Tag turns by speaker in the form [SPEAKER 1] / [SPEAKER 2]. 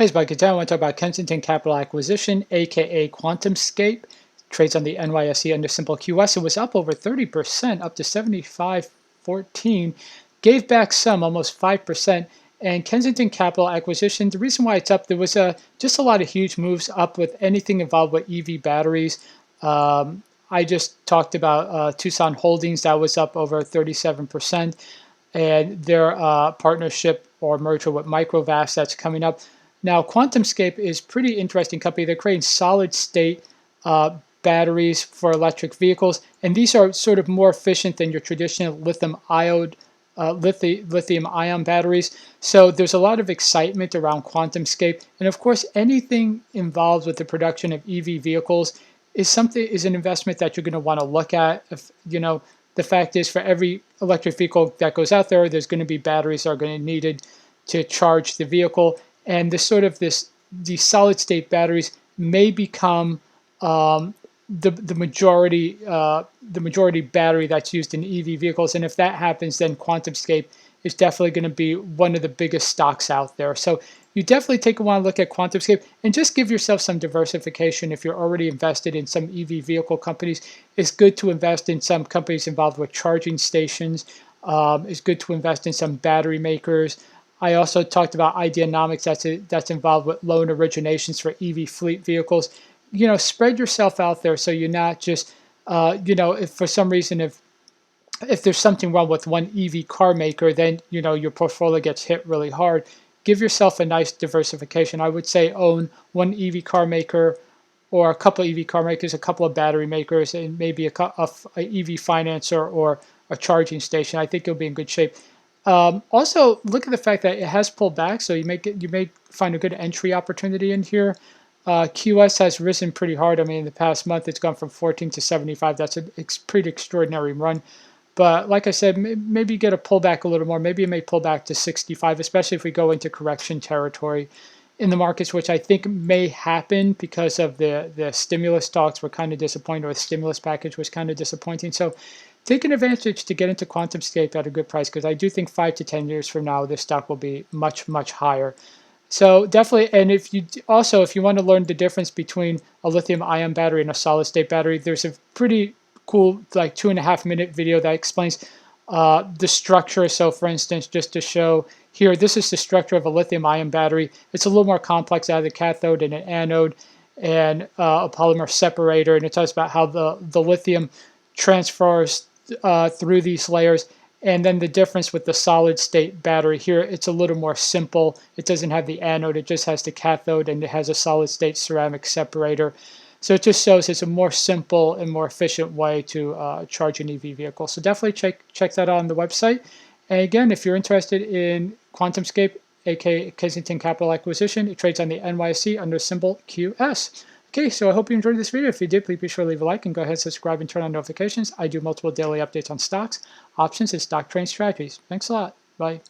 [SPEAKER 1] Hey, it's Mike. Today I want to talk about Kensington Capital Acquisition, aka QuantumScape. Trades on the NYSE under symbol QS. It was up over 30%, up to 75.14. Gave back some, almost 5%. And Kensington Capital Acquisition, the reason why it's up, there was just a lot of huge moves up with anything involved with EV batteries. I just talked about Tucson Holdings, that was up over 37%. And their partnership or merger with Microvast that's coming up. Now, QuantumScape is pretty interesting company. They're creating solid state batteries for electric vehicles, and these are sort of more efficient than your traditional lithium ion batteries. So there's a lot of excitement around QuantumScape, and of course, anything involved with the production of EV vehicles is an investment that you're going to want to look at. If the fact is, for every electric vehicle that goes out there, there's going to be batteries that are going to be needed to charge the vehicle. And these solid state batteries may become the majority battery that's used in EV vehicles. And if that happens, then QuantumScape is definitely going to be one of the biggest stocks out there. So you definitely take a look at QuantumScape and just give yourself some diversification. If you're already invested in some EV vehicle companies, it's good to invest in some companies involved with charging stations. It's good to invest in some battery makers. I also talked about Ideanomics that's involved with loan originations for EV fleet vehicles. Spread yourself out there so you're not just, if for some reason, if there's something wrong with one EV car maker, then, your portfolio gets hit really hard. Give yourself a nice diversification. I would say own one EV car maker or a couple of EV car makers, a couple of battery makers, and maybe a EV financer or a charging station. I think you'll be in good shape. Also, look at the fact that it has pulled back, so you may find a good entry opportunity in here. QS has risen pretty hard. I mean, in the past month, it's gone from 14 to 75. That's a pretty extraordinary run. But like I said, maybe get a pullback a little more. Maybe it may pull back to 65, especially if we go into correction territory in the markets, which I think may happen because of the stimulus talks were kind of disappointing, or the stimulus package was kind of disappointing. So take an advantage to get into QuantumScape at a good price, because I do think 5 to 10 years from now, this stock will be much, much higher. So definitely, and if you want to learn the difference between a lithium ion battery and a solid state battery, there's a pretty cool, like 2.5-minute video that explains the structure. So for instance, just to show here, this is the structure of a lithium ion battery. It's a little more complex. Out of the cathode and an anode and a polymer separator, and it talks about how the lithium transfers through these layers. And then the difference with the solid state battery here, it's a little more simple. It doesn't have the anode, it just has the cathode, and it has a solid state ceramic separator. So it just shows it's a more simple and more efficient way to charge an EV vehicle. So definitely check that out on the website. And again, if you're interested in QuantumScape, aka Kensington Capital Acquisition, it trades on the NYSE under symbol QS. Okay, so I hope you enjoyed this video. If you did, please be sure to leave a like and go ahead and subscribe and turn on notifications. I do multiple daily updates on stocks, options, and stock trading strategies. Thanks a lot. Bye.